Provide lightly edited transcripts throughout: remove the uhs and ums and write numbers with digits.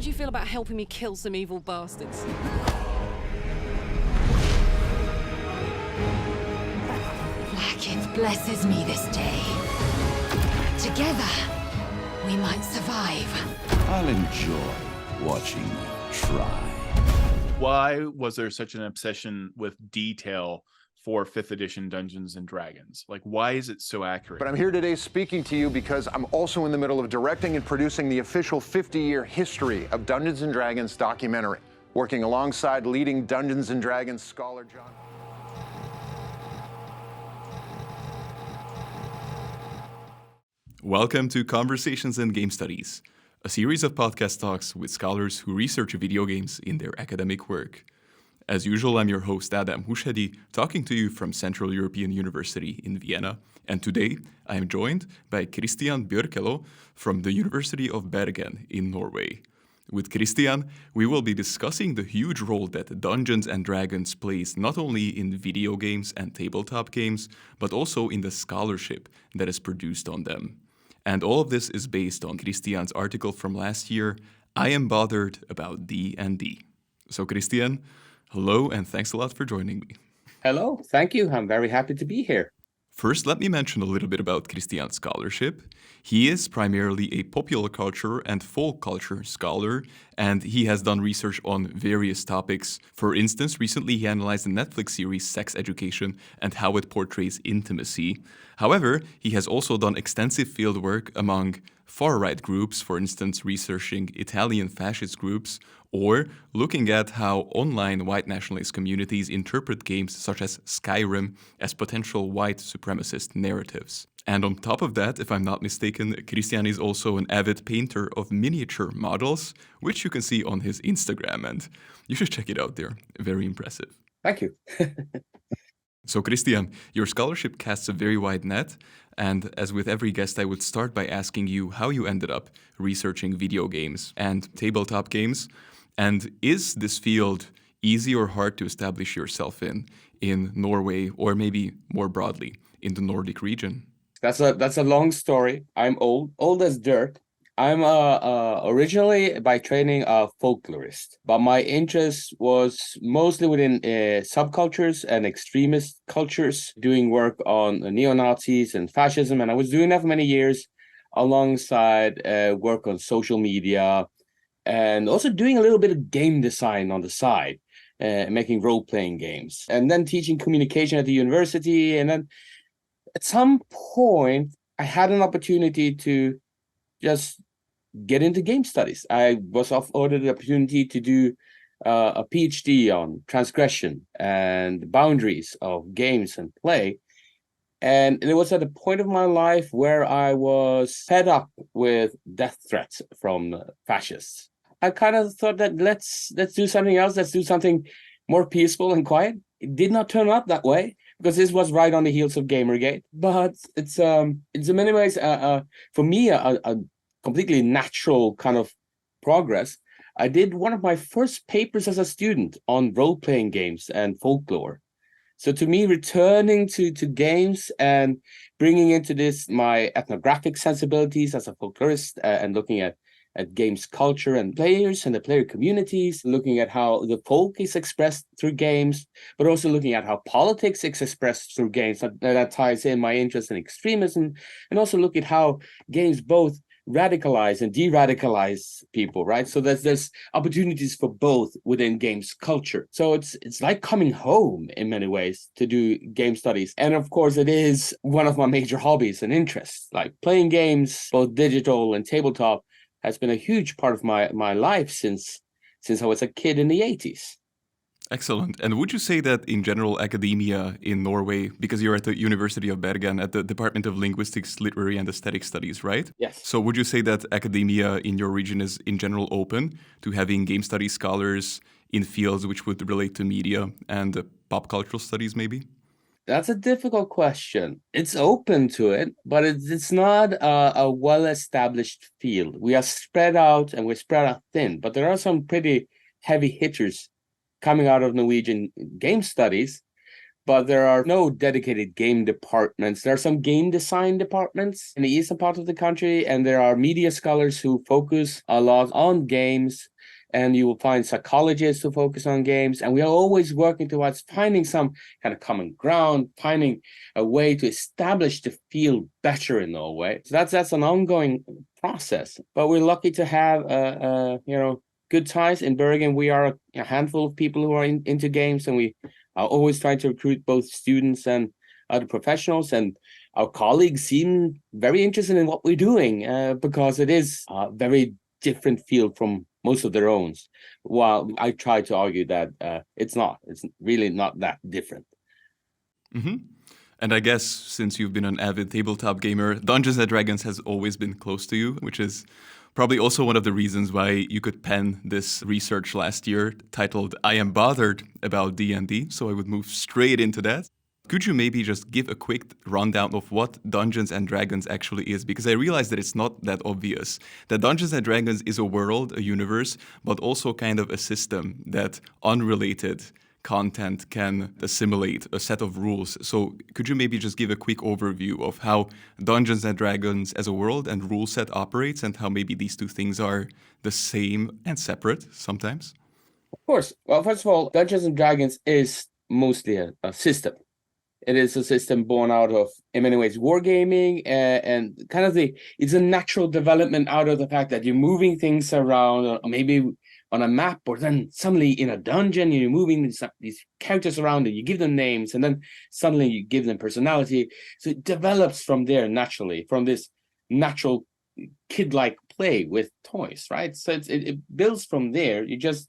do you feel about helping me kill some evil bastards? Blackett blesses me this day. Together, we might survive. I'll enjoy watching you try. Why was there such an obsession with detail for 5th edition Dungeons and Dragons? Like, why is it so accurate? But I'm here today speaking to you because I'm also in the middle of directing and producing the official 50-year history of Dungeons and Dragons documentary, working alongside leading Dungeons and Dragons scholar John. Welcome to Conversations in Game Studies, a series of podcast talks with scholars who research video games in their academic work. As usual, I'm your host Adam Hushedi, talking to you from Central European University in Vienna, and today I am joined by Kristian Bjørkelo from the University of Bergen in Norway. With Kristian, we will be discussing the huge role that Dungeons and Dragons plays not only in video games and tabletop games, but also in the scholarship that is produced on them. And all of this is based on Kristian's article from last year, I Am Bothered About D&D. So Kristian, hello and thanks a lot for joining me. Hello, thank you. I'm very happy to be here. First, let me mention a little bit about Kristian's scholarship. He is primarily a popular culture and folk culture scholar, and he has done research on various topics. For instance, recently he analyzed the Netflix series Sex Education and how it portrays intimacy. However, he has also done extensive fieldwork among far-right groups, for instance, researching Italian fascist groups, or looking at how online white nationalist communities interpret games such as Skyrim as potential white supremacist narratives. And on top of that, if I'm not mistaken, Kristian is also an avid painter of miniature models, which you can see on his Instagram, and you should check it out there. Very impressive. Thank you. So Kristian, your scholarship casts a very wide net, and as with every guest, I would start by asking you how you ended up researching video games and tabletop games, and is this field easy or hard to establish yourself in Norway, or maybe more broadly, in the Nordic region? That's a long story. I'm old as dirt. I'm originally by training a folklorist, but my interest was mostly within subcultures and extremist cultures, doing work on neo-Nazis and fascism, and I was doing that for many years alongside work on social media and also doing a little bit of game design on the side, making role-playing games, and then teaching communication at the university. And then at some point, I had an opportunity to just get into game studies. I was offered the opportunity to do a PhD on transgression and boundaries of games and play. And it was at a point of my life where I was fed up with death threats from fascists. I kind of thought that let's do something else. Let's do something more peaceful and quiet. It did not turn out that way, because this was right on the heels of Gamergate. But it's in many ways for me a completely natural kind of progress. I did one of my first papers as a student on role-playing games and folklore. So to me, returning to games and bringing into this my ethnographic sensibilities as a folklorist and looking at games culture and players and the player communities, looking at how the folk is expressed through games, but also looking at how politics is expressed through games. That ties in my interest in extremism, and also look at how games both radicalize and de-radicalize people, right? So there's opportunities for both within games culture. So it's like coming home in many ways to do game studies. And of course, it is one of my major hobbies and interests. Like playing games, both digital and tabletop, has been a huge part of my life since I was a kid in the 80s. Excellent. And would you say that in general academia in Norway, because you're at the University of Bergen at the Department of Linguistics, Literary and Aesthetic Studies, right? Yes. So would you say that academia in your region is in general open to having game studies scholars in fields which would relate to media and pop cultural studies maybe? That's a difficult question. It's open to it, but it's not a well-established field. We are spread out and we're spread out thin, but there are some pretty heavy hitters coming out of Norwegian game studies. but there are no dedicated game departments. There are some game design departments in the eastern part of the country, and there are media scholars who focus a lot on games, and you will find psychologists who focus on games, and we are always working towards finding some kind of common ground, finding a way to establish the field better in Norway. So that's an ongoing process, but we're lucky to have good ties in Bergen. We are a handful of people who are into games, and we are always trying to recruit both students and other professionals, and our colleagues seem very interested in what we're doing because it is a very different field from most of their own. While I try to argue that it's really not that different. Mm-hmm. And I guess since you've been an avid tabletop gamer, Dungeons & Dragons has always been close to you, which is probably also one of the reasons why you could pen this research last year titled I Am Bothered About D&D, so I would move straight into that. Could you maybe just give a quick rundown of what Dungeons & Dragons actually is? Because I realize that it's not that obvious. That Dungeons & Dragons is a world, a universe, but also kind of a system that unrelated content can assimilate, a set of rules. So could you maybe just give a quick overview of how Dungeons & Dragons as a world and rule set operates, and how maybe these two things are the same and separate sometimes? Of course. Well, first of all, Dungeons & Dragons is mostly a system. It is a system born out of, in many ways, wargaming, and kind of it's a natural development out of the fact that you're moving things around, or maybe on a map, or then suddenly in a dungeon, you're moving these characters around and you give them names, and then suddenly you give them personality. So it develops from there naturally, from this natural kid-like play with toys, right? So it builds from there. You just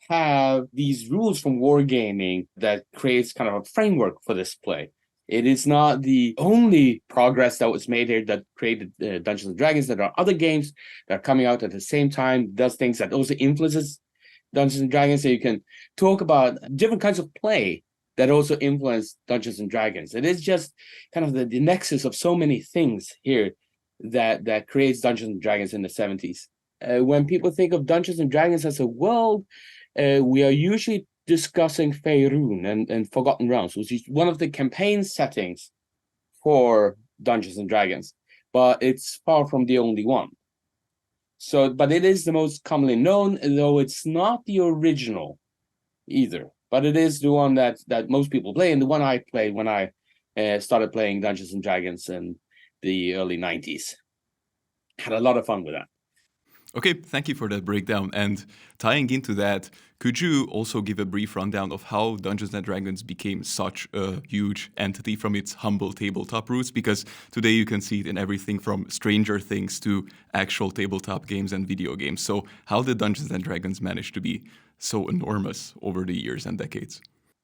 have these rules from wargaming that creates kind of a framework for this play. It is not the only progress that was made here that created Dungeons & Dragons. There are other games that are coming out at the same time, does things that also influences Dungeons & Dragons. So you can talk about different kinds of play that also influence Dungeons & Dragons. It is just kind of the nexus of so many things here that creates Dungeons & Dragons in the 70s. When people think of Dungeons & Dragons as a world, we are usually discussing Faerun and Forgotten Realms, which is one of the campaign settings for Dungeons & Dragons, but it's far from the only one. So, but it is the most commonly known, though it's not the original either, but it is the one that most people play, and the one I played when I started playing Dungeons & Dragons in the early 90s. Had a lot of fun with that. Okay, thank you for that breakdown. And tying into that, could you also give a brief rundown of how Dungeons & Dragons became such a huge entity from its humble tabletop roots? Because today you can see it in everything from Stranger Things to actual tabletop games and video games. So how did Dungeons & Dragons manage to be so enormous over the years and decades?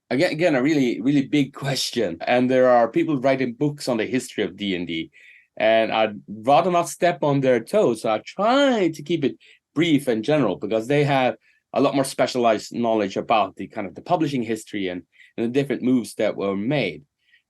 Again, a really, really big question. And there are people writing books on the history of D&D. And I'd rather not step on their toes. So I try to keep it brief and general, because they have a lot more specialized knowledge about the kind of the publishing history and the different moves that were made.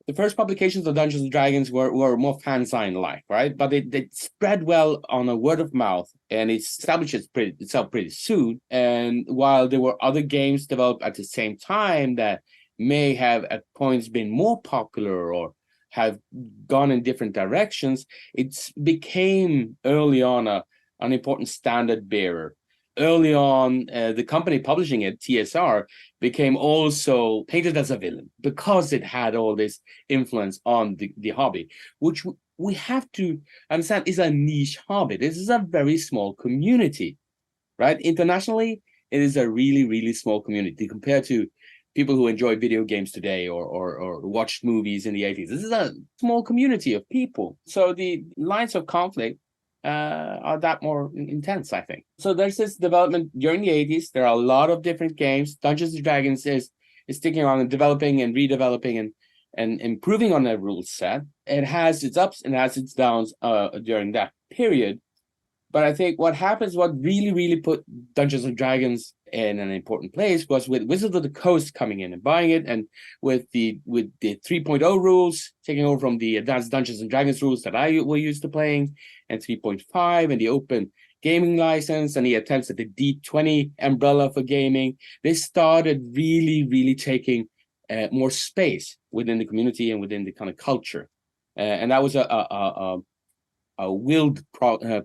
The first publications of Dungeons and Dragons were more fanzine-like, right? But it spread well on a word of mouth, and it established itself pretty soon. And while there were other games developed at the same time that may have at points been more popular or have gone in different directions, it became early on an important standard bearer. Early on, the company publishing it, TSR, became also painted as a villain because it had all this influence on the hobby, which we have to understand is a niche hobby. This is a very small community, right? Internationally, it is a really, really small community compared to people who enjoy video games today or watched movies in the 80s. This is a small community of people. So the lines of conflict are that more intense, I think. So there's this development during the 80s. There are a lot of different games. Dungeons & Dragons is sticking on and developing and redeveloping and improving on that rule set. It has its ups and has its downs during that period. But I think what really, really put Dungeons & Dragons in an important place was with Wizards of the Coast coming in and buying it, and with the 3.0 rules taking over from the Advanced Dungeons & Dragons rules that I were used to playing, and 3.5 and the open gaming license and the attempts at the D20 umbrella for gaming. They started really, really taking more space within the community and within the kind of culture. And that was a willed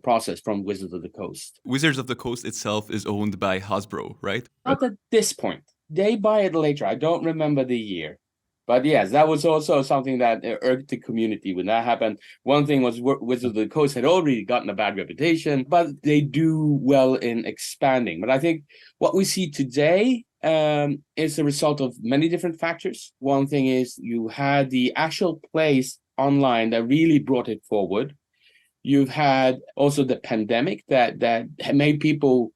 process from Wizards of the Coast. Wizards of the Coast itself is owned by Hasbro, right? Not at this point. They buy it later. I don't remember the year. But yes, that was also something that irked the community when that happened. One thing was Wizards of the Coast had already gotten a bad reputation, but they do well in expanding. But I think what we see today is a result of many different factors. One thing is you had the actual plays online that really brought it forward. You've had also the pandemic that made people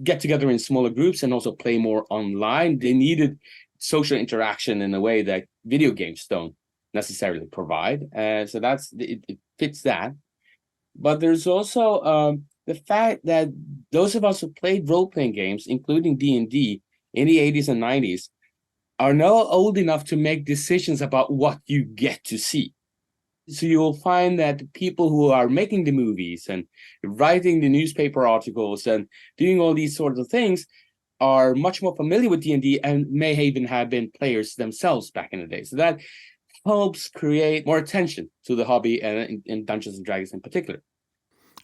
get together in smaller groups and also play more online. They needed social interaction in a way that video games don't necessarily provide. So it fits that. But there's also the fact that those of us who played role-playing games, including D&D, in the 80s and 90s, are now old enough to make decisions about what you get to see. So you will find that the people who are making the movies and writing the newspaper articles and doing all these sorts of things are much more familiar with D&D and may even have been players themselves back in the day. So that helps create more attention to the hobby and in Dungeons and Dragons in particular.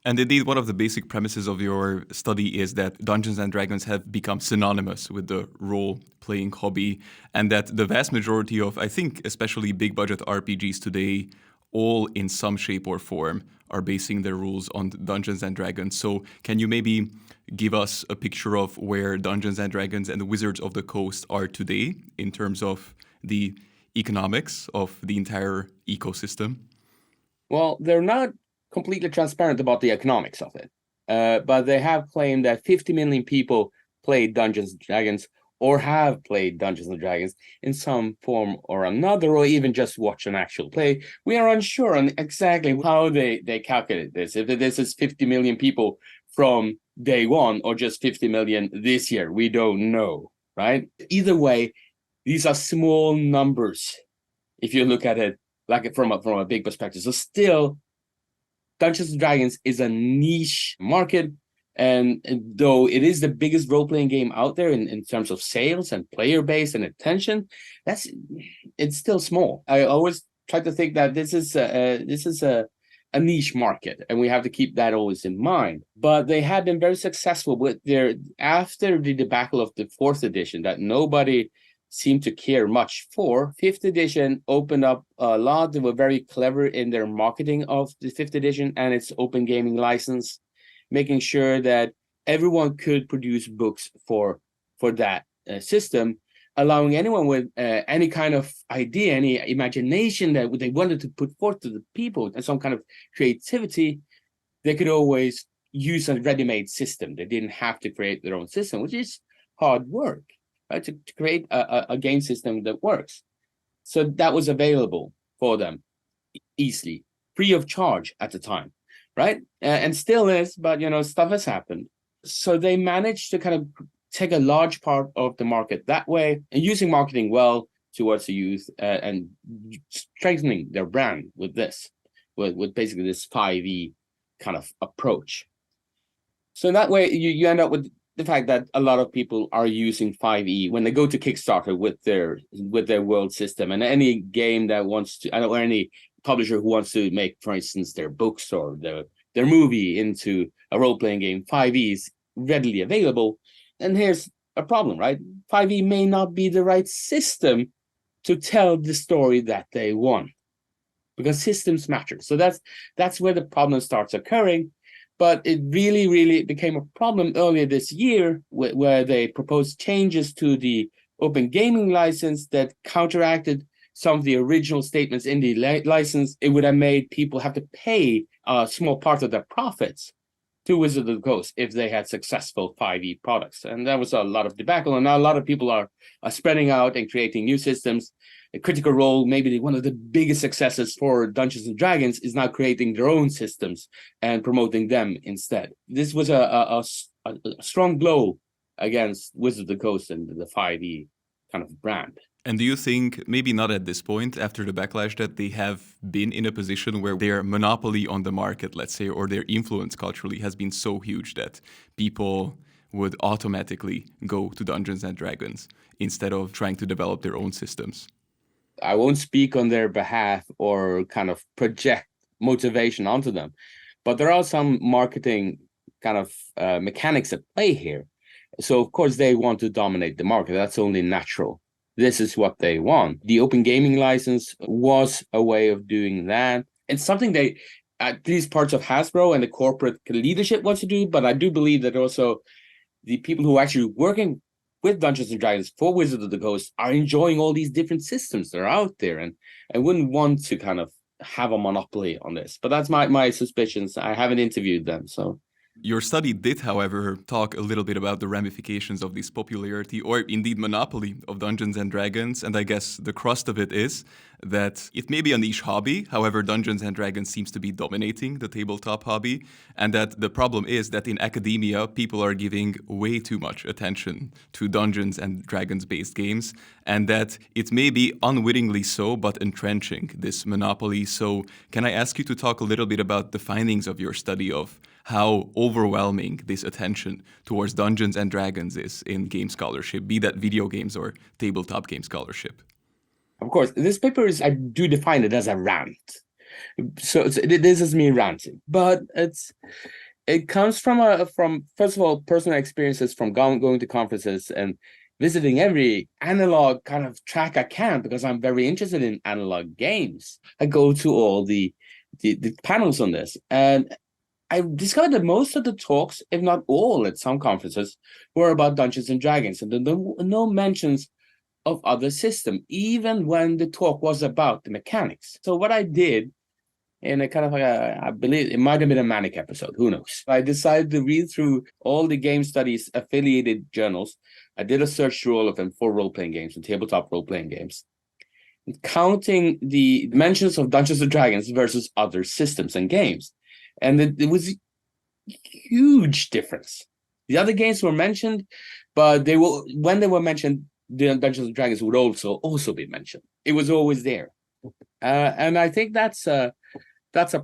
And indeed, one of the basic premises of your study is that Dungeons and Dragons have become synonymous with the role-playing hobby, and that the vast majority of, I think, especially big-budget RPGs today, all in some shape or form, are basing their rules on Dungeons and Dragons. So can you maybe give us a picture of where Dungeons and Dragons and the Wizards of the Coast are today in terms of the economics of the entire ecosystem? Well, they're not completely transparent about the economics of it, but they have claimed that 50 million people played Dungeons and Dragons or have played Dungeons and Dragons in some form or another, or even just watch an actual play. We are unsure on exactly how they calculate this. If this is 50 million people from day one or just 50 million this year, we don't know, right? Either way, these are small numbers if you look at it like from a big perspective. So still, Dungeons and Dragons is a niche market. And though it is the biggest role-playing game out there in terms of sales and player base and attention, it's still small. I always try to think that this is a niche market, and we have to keep that always in mind. But they have been very successful with after the debacle of the 4th edition that nobody seemed to care much for. 5th edition opened up a lot. They were very clever in their marketing of the 5th edition and its open gaming license, making sure that everyone could produce books for that system, allowing anyone with any kind of idea, any imagination that they wanted to put forth to the people, and some kind of creativity, they could always use a ready-made system. They didn't have to create their own system, which is hard work, right? To create a game system that works. So that was available for them easily, free of charge at the time. Right? And still is, but stuff has happened. So they managed to kind of take a large part of the market that way, and using marketing well towards the youth and strengthening their brand with basically this 5e kind of approach. So that way you end up with the fact that a lot of people are using 5e when they go to Kickstarter with their world system, and any game that wants to, or any publisher who wants to make, for instance, their books or their movie into a role-playing game, 5e is readily available. And here's a problem, right? 5e may not be the right system to tell the story that they want, because systems matter. So that's where the problem starts occurring. But it really, really became a problem earlier this year where they proposed changes to the open gaming license that counteracted some of the original statements in the license. It would have made people have to pay a small part of their profits to Wizards of the Coast if they had successful 5e products. And that was a lot of debacle. And now a lot of people are spreading out and creating new systems. A Critical Role, maybe one of the biggest successes for Dungeons and Dragons, is now creating their own systems and promoting them instead. This was a strong blow against Wizards of the Coast and the 5e kind of brand. And do you think, maybe not at this point, after the backlash, that they have been in a position where their monopoly on the market, let's say, or their influence culturally has been so huge that people would automatically go to Dungeons and Dragons instead of trying to develop their own systems? I won't speak on their behalf or kind of project motivation onto them, but there are some marketing kind of mechanics at play here. So of course they want to dominate the market. That's only natural. This is what they want. The open gaming license was a way of doing that. It's something they, at least parts of Hasbro and the corporate leadership wants to do, but I do believe that also the people who are actually working with Dungeons and Dragons for Wizards of the Coast are enjoying all these different systems that are out there, and I wouldn't want to kind of have a monopoly on this. But that's my suspicions. I haven't interviewed them, so. Your study did, however, talk a little bit about the ramifications of this popularity or indeed monopoly of Dungeons and Dragons. And I guess the crust of it is that it may be a niche hobby. However, Dungeons and Dragons seems to be dominating the tabletop hobby. And that the problem is that in academia, people are giving way too much attention to Dungeons and Dragons based games. And that it may be unwittingly so, but entrenching this monopoly. So can I ask you to talk a little bit about the findings of your study of how overwhelming this attention towards Dungeons and Dragons is in game scholarship, be that video games or tabletop game scholarship? Of course, this paper is, I do define it as a rant. So this is me ranting, but it comes from first of all, personal experiences from going to conferences and visiting every analog kind of track I can, because I'm very interested in analog games. I go to all the panels on this, and I discovered that most of the talks, if not all at some conferences, were about Dungeons and Dragons, and there were no mentions of other systems, even when the talk was about the mechanics. So what I did, in a kind of I believe it might have been a manic episode, who knows? I decided to read through all the game studies affiliated journals. I did a search through all of them for role-playing games and tabletop role-playing games, counting the mentions of Dungeons and Dragons versus other systems and games. And it was a huge difference. The other games were mentioned, but when they were mentioned, the Dungeons and Dragons would also be mentioned. It was always there, and I think that's a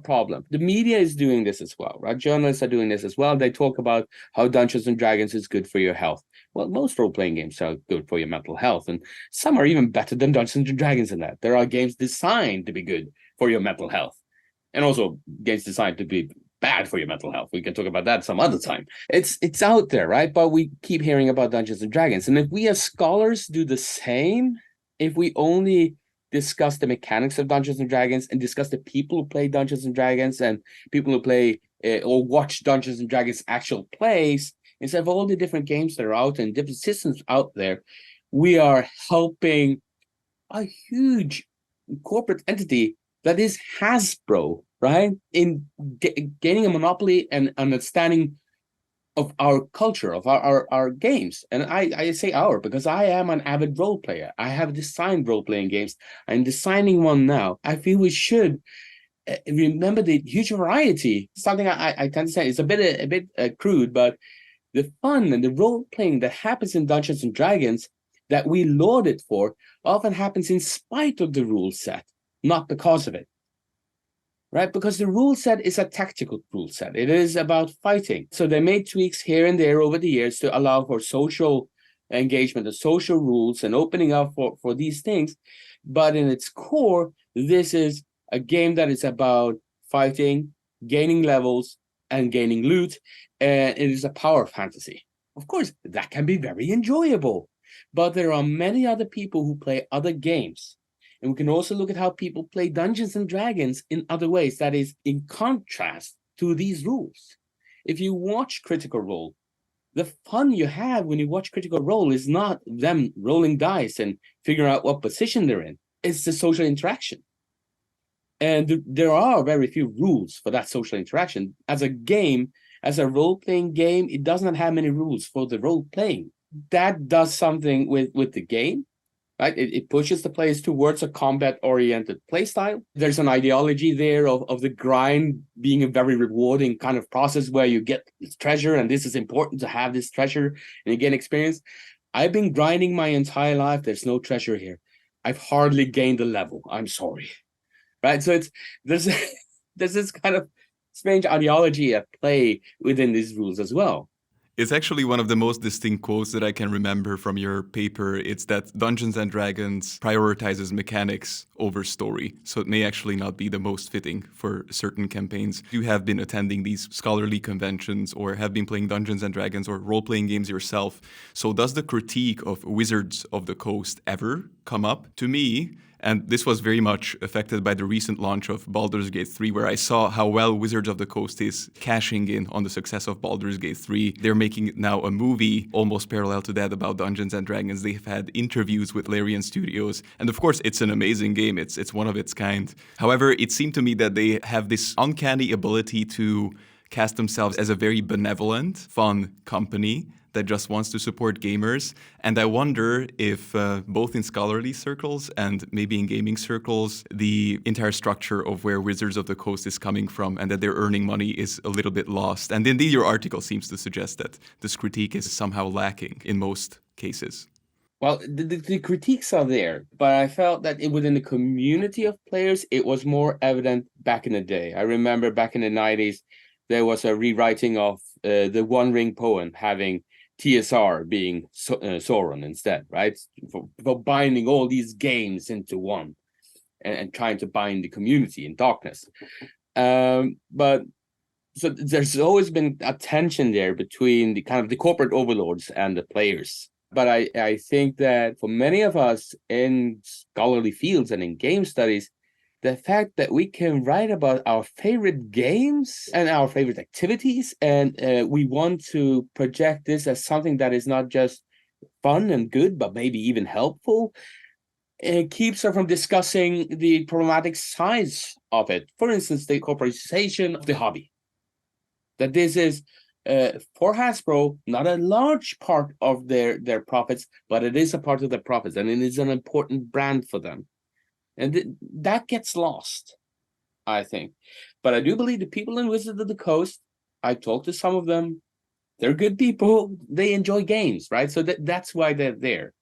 problem. The media is doing this as well, right? Journalists are doing this as well. They talk about how Dungeons and Dragons is good for your health. Well, most role-playing games are good for your mental health, and some are even better than Dungeons and Dragons in that. There are games designed to be good for your mental health, and also games designed to be bad for your mental health. We can talk about that some other time. It's out there, right? But we keep hearing about Dungeons and Dragons. And if we as scholars do the same, if we only discuss the mechanics of Dungeons and Dragons and discuss the people who play Dungeons and Dragons and people who play or watch Dungeons and Dragons actual plays, instead of all the different games that are out and different systems out there, we are helping a huge corporate entity that is Hasbro, right? In gaining a monopoly and understanding of our culture, of our games. And I say our because I am an avid role player. I have designed role-playing games. I'm designing one now. I feel we should remember the huge variety. Something I tend to say is a bit crude, but the fun and the role-playing that happens in Dungeons and Dragons that we laud it for often happens in spite of the rule set, not because of it. Right? Because the rule set is a tactical rule set. It is about fighting. So they made tweaks here and there over the years to allow for social engagement, the social rules, and opening up for these things. But in its core, this is a game that is about fighting, gaining levels, and gaining loot. And it is a power fantasy. Of course, that can be very enjoyable. But there are many other people who play other games. And we can also look at how people play Dungeons and Dragons in other ways, that is in contrast to these rules. If you watch Critical Role, the fun you have when you watch Critical Role is not them rolling dice and figuring out what position they're in. It's the social interaction. And there are very few rules for that social interaction. As a game, as a role-playing game, it does not have many rules for the role-playing. That does something with the game. Right? It pushes the players towards a combat-oriented playstyle. There's an ideology there of the grind being a very rewarding kind of process where you get this treasure, and this is important to have this treasure and you gain experience. I've been grinding my entire life. There's no treasure here. I've hardly gained a level. I'm sorry. Right? So there's this kind of strange ideology at play within these rules as well. It's actually one of the most distinct quotes that I can remember from your paper. It's that Dungeons & Dragons prioritizes mechanics over story, so it may actually not be the most fitting for certain campaigns. You have been attending these scholarly conventions or have been playing Dungeons & Dragons or role-playing games yourself. So does the critique of Wizards of the Coast ever come up? To me, and this was very much affected by the recent launch of Baldur's Gate 3, where I saw how well Wizards of the Coast is cashing in on the success of Baldur's Gate 3. They're making now a movie almost parallel to that about Dungeons & Dragons. They've had interviews with Larian Studios. And of course, it's an amazing game. It's one of its kind. However, it seemed to me that they have this uncanny ability to cast themselves as a very benevolent, fun company that just wants to support gamers. And I wonder if both in scholarly circles and maybe in gaming circles, the entire structure of where Wizards of the Coast is coming from and that they're earning money is a little bit lost. And indeed, your article seems to suggest that this critique is somehow lacking in most cases. Well, the critiques are there, but I felt that within the community of players, it was more evident back in the day. I remember back in the 90s, there was a rewriting of the One Ring poem having TSR being Sauron instead, right? For binding all these games into one and trying to bind the community in darkness. But so there's always been a tension there between the kind of the corporate overlords and the players. But I think that for many of us in scholarly fields and in game studies, the fact that we can write about our favorite games and our favorite activities, and we want to project this as something that is not just fun and good, but maybe even helpful, it keeps us from discussing the problematic sides of it. For instance, the corporatization of the hobby. That this is, for Hasbro, not a large part of their profits, but it is a part of their profits, and it is an important brand for them. And that gets lost, I think. But I do believe the people in Wizards of the Coast, I talked to some of them, they're good people. They enjoy games, right? So that's why they're there.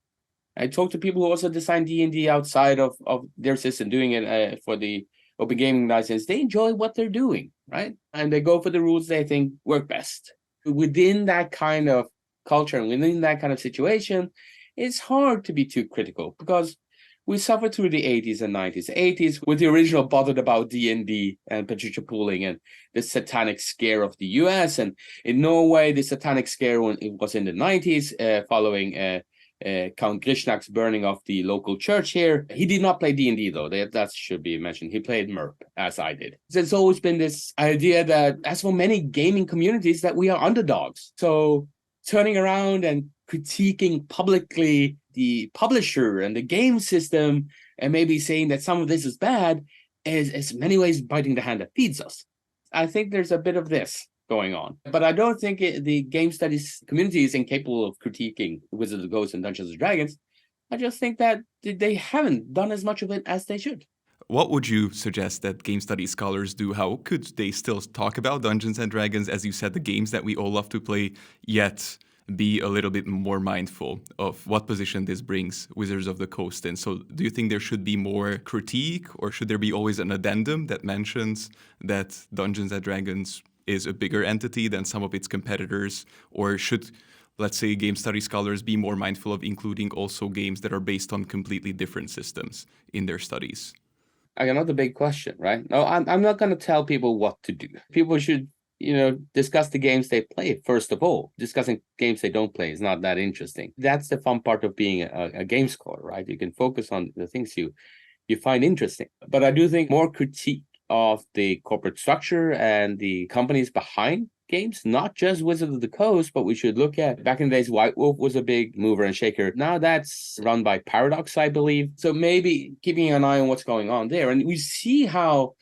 I talked to people who also design D&D outside of their system, doing it for the Open Gaming license. They enjoy what they're doing, right? And they go for the rules they think work best. Within that kind of culture and within that kind of situation, it's hard to be too critical because we suffered through the 80s and 90s. 80s with the original bothered about D&D and Patricia Pooling and the satanic scare of the US. And in Norway, the satanic scare when it was in the 90s, following Count Grishnak's burning of the local church here. He did not play D&D, though. That should be mentioned. He played MERP, as I did. There's always been this idea that, as for many gaming communities, that we are underdogs. So turning around and critiquing publicly the publisher and the game system and maybe saying that some of this is bad is in many ways biting the hand that feeds us. I think there's a bit of this going on. But I don't think the game studies community is incapable of critiquing Wizards of the Coast and Dungeons and Dragons. I just think that they haven't done as much of it as they should. What would you suggest that game studies scholars do? How could they still talk about Dungeons and Dragons, as you said, the games that we all love to play, yet be a little bit more mindful of what position this brings Wizards of the Coast in? So do you think there should be more critique, or should there be always an addendum that mentions that Dungeons and Dragons is a bigger entity than some of its competitors? Or should, let's say, game study scholars be more mindful of including also games that are based on completely different systems in their studies? Another big question, right? No, I'm not going to tell people what to do. People should discuss the games they play, first of all. Discussing games they don't play is not that interesting. That's the fun part of being a game scholar, right? You can focus on the things you find interesting. But I do think more critique of the corporate structure and the companies behind games, not just Wizards of the Coast, but we should look at, back in the days, White Wolf was a big mover and shaker. Now that's run by Paradox, I believe. So maybe keeping an eye on what's going on there. And we see how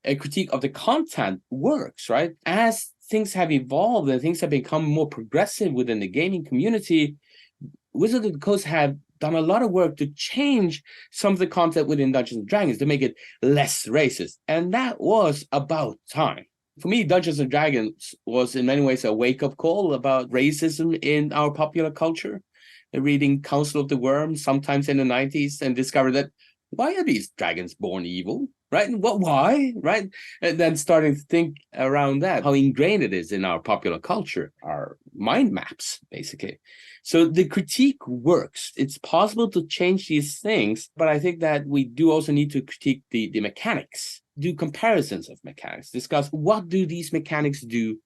a critique of the content works, right? As things have evolved and things have become more progressive within the gaming community, Wizards of the Coast have done a lot of work to change some of the content within Dungeons and Dragons to make it less racist. And that was about time. For me, Dungeons and Dragons was in many ways a wake-up call about racism in our popular culture. Reading Council of the Worm sometimes in the 90s and discovered that, why are these dragons born evil? right? And why, right? And then starting to think around that, how ingrained it is in our popular culture, our mind maps, basically. So the critique works. It's possible to change these things, but I think that we do also need to critique the mechanics, do comparisons of mechanics, discuss what do these mechanics do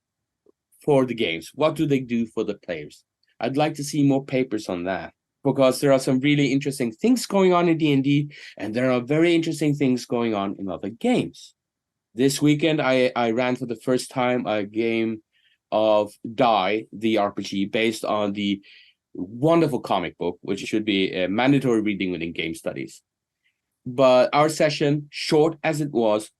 for the games? What do they do for the players? I'd like to see more papers on that, because there are some really interesting things going on in D&D, and there are very interesting things going on in other games. This weekend, I ran for the first time a game of Die, the RPG, based on the wonderful comic book, which should be a mandatory reading within game studies. But our session, short as it was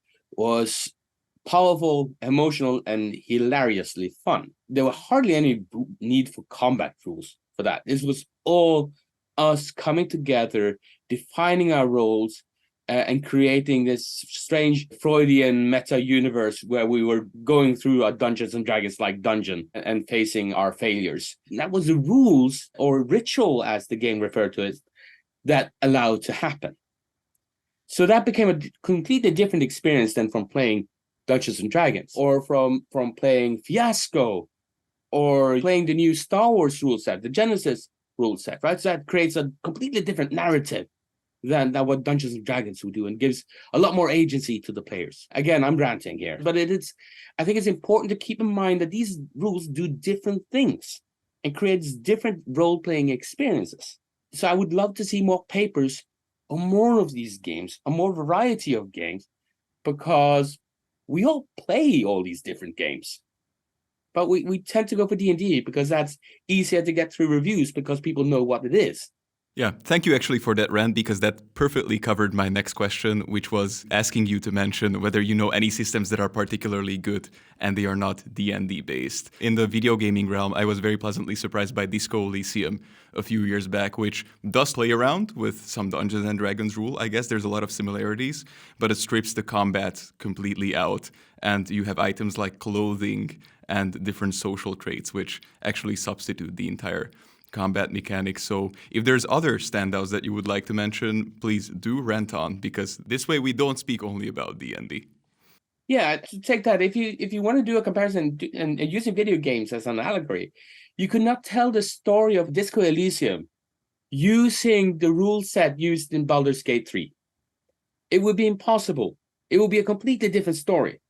powerful, emotional, and hilariously fun. There were hardly any need for combat rules for that. This was all us coming together, defining our roles, and creating this strange Freudian meta universe where we were going through a Dungeons and Dragons like dungeon and facing our failures. And that was the rules, or ritual as the game referred to it, that allowed to happen. So that became a completely different experience than from playing Dungeons and Dragons, or from playing Fiasco, or playing the new Star Wars rule set, the Genesis rule set, right? So that creates a completely different narrative than what Dungeons and Dragons would do, and gives a lot more agency to the players. Again, I'm ranting here, but I think it's important to keep in mind that these rules do different things and creates different role-playing experiences. So I would love to see more papers on more of these games, a more variety of games, because we all play all these different games. But we tend to go for D&D because that's easier to get through reviews, because people know what it is. Yeah, thank you actually for that rant, because that perfectly covered my next question, which was asking you to mention whether you know any systems that are particularly good and they are not D&D based. In the video gaming realm, I was very pleasantly surprised by Disco Elysium a few years back, which does play around with some Dungeons and Dragons rule. I guess there's a lot of similarities, but it strips the combat completely out, and you have items like clothing and different social traits, which actually substitute the entire combat mechanics. So if there's other standouts that you would like to mention, please do rant on, because this way we don't speak only about D&D. Yeah, to take that, if you want to do a comparison and using video games as an allegory, you could not tell the story of Disco Elysium using the rule set used in Baldur's Gate 3. It would be impossible. It would be a completely different story.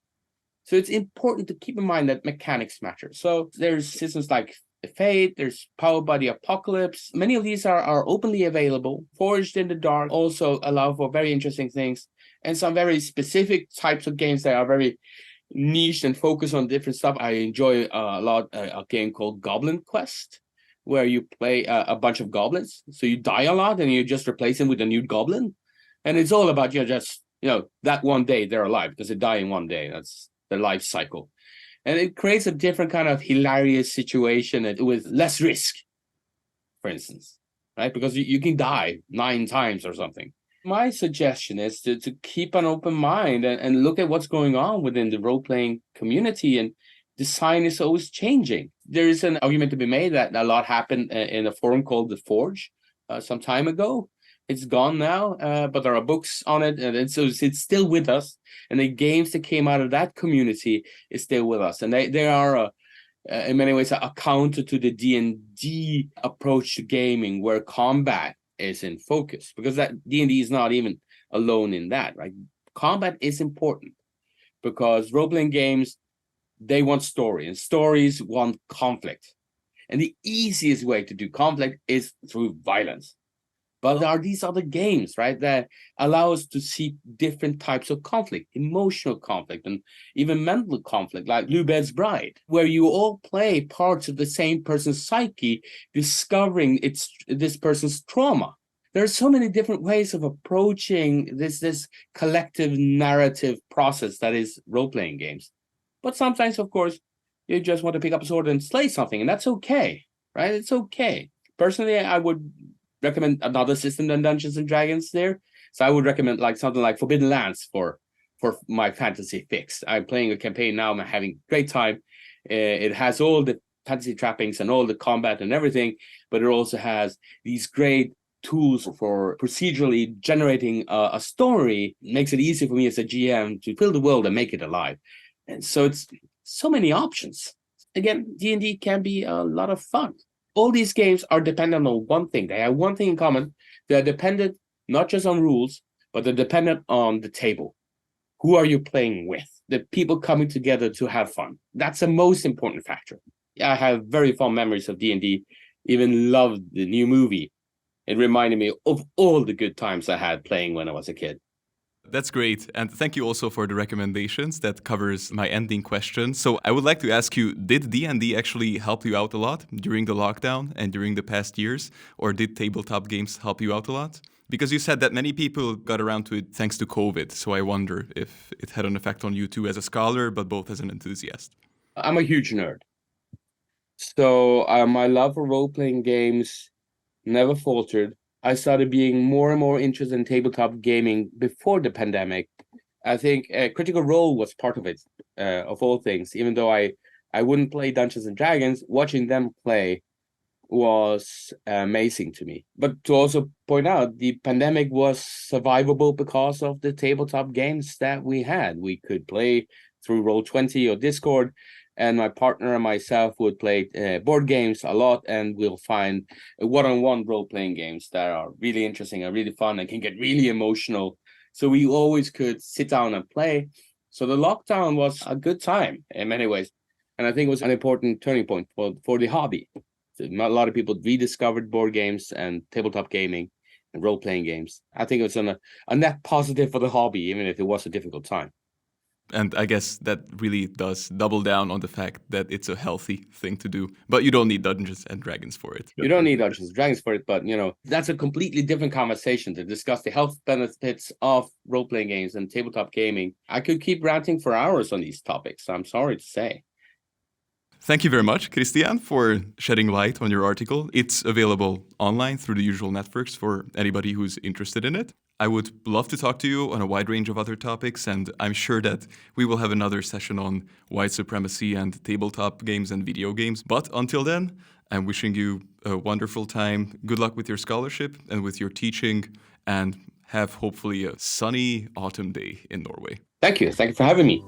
So it's important to keep in mind that mechanics matter. So there's systems like Fate, there's Powered by the Apocalypse. Many of these are openly available. Forged in the Dark also allow for very interesting things, and some very specific types of games that are very niche and focus on different stuff. I enjoy a lot a game called Goblin Quest, where you play a bunch of goblins. So you die a lot and you just replace them with a new goblin. And it's all about that one day they're alive, because they die in one day. That's their life cycle. And it creates a different kind of hilarious situation with less risk, for instance, right? Because you can die 9 times or something. My suggestion is to keep an open mind and look at what's going on within the role-playing community, and design is always changing. There is an argument to be made that a lot happened in a forum called The Forge some time ago. It's gone now, but there are books on it, and so it's still with us. And the games that came out of that community is still with us, and they are in many ways a counter to the D&D approach to gaming, where combat is in focus, because that D&D is not even alone in that, right? Combat is important because role-playing games, they want story, and stories want conflict, and the easiest way to do conflict is through violence. But there are these other games, right, that allow us to see different types of conflict, emotional conflict, and even mental conflict, like Lubed's Bride, where you all play parts of the same person's psyche, discovering this person's trauma. There are so many different ways of approaching this collective narrative process that is role-playing games. But sometimes, of course, you just want to pick up a sword and slay something, and that's okay, right? It's okay. Personally, I would recommend another system than Dungeons and Dragons there. So I would recommend something like Forbidden Lands for my fantasy fix. I'm playing a campaign now. I'm having a great time. It has all the fantasy trappings and all the combat and everything, but it also has these great tools for procedurally generating a story makes it easy for me as a GM to fill the world and make it alive. And so it's so many options. Again, D&D can be a lot of fun. All these games are dependent on one thing. They have one thing in common. They're dependent not just on rules, but they're dependent on the table. Who are you playing with? The people coming together to have fun. That's the most important factor. I have very fond memories of D&D. Even loved the new movie. It reminded me of all the good times I had playing when I was a kid. That's great. And thank you also for the recommendations. That covers my ending question. So I would like to ask you, did D&D actually help you out a lot during the lockdown and during the past years? Or did tabletop games help you out a lot? Because you said that many people got around to it thanks to COVID. So I wonder if it had an effect on you too as a scholar, but both as an enthusiast. I'm a huge nerd. So my love for role-playing games never faltered. I started being more and more interested in tabletop gaming before the pandemic. I think Critical Role was part of it, of all things. Even though I wouldn't play Dungeons and Dragons, watching them play was amazing to me. But to also point out, the pandemic was survivable because of the tabletop games that we had. We could play through Roll20 or Discord, and my partner and myself would play board games a lot, and we'll find one-on-one role-playing games that are really interesting and really fun and can get really emotional. So we always could sit down and play. So the lockdown was a good time in many ways. And I think it was an important turning point for the hobby. So a lot of people rediscovered board games and tabletop gaming and role-playing games. I think it was a net positive for the hobby, even if it was a difficult time. And I guess that really does double down on the fact that it's a healthy thing to do. But you don't need Dungeons and Dragons for it. You don't need Dungeons and Dragons for it, but that's a completely different conversation to discuss the health benefits of role-playing games and tabletop gaming. I could keep ranting for hours on these topics, I'm sorry to say. Thank you very much, Kristian, for shedding light on your article. It's available online through the usual networks for anybody who's interested in it. I would love to talk to you on a wide range of other topics, and I'm sure that we will have another session on white supremacy and tabletop games and video games. But until then, I'm wishing you a wonderful time. Good luck with your scholarship and with your teaching, and have hopefully a sunny autumn day in Norway. Thank you. Thank you for having me.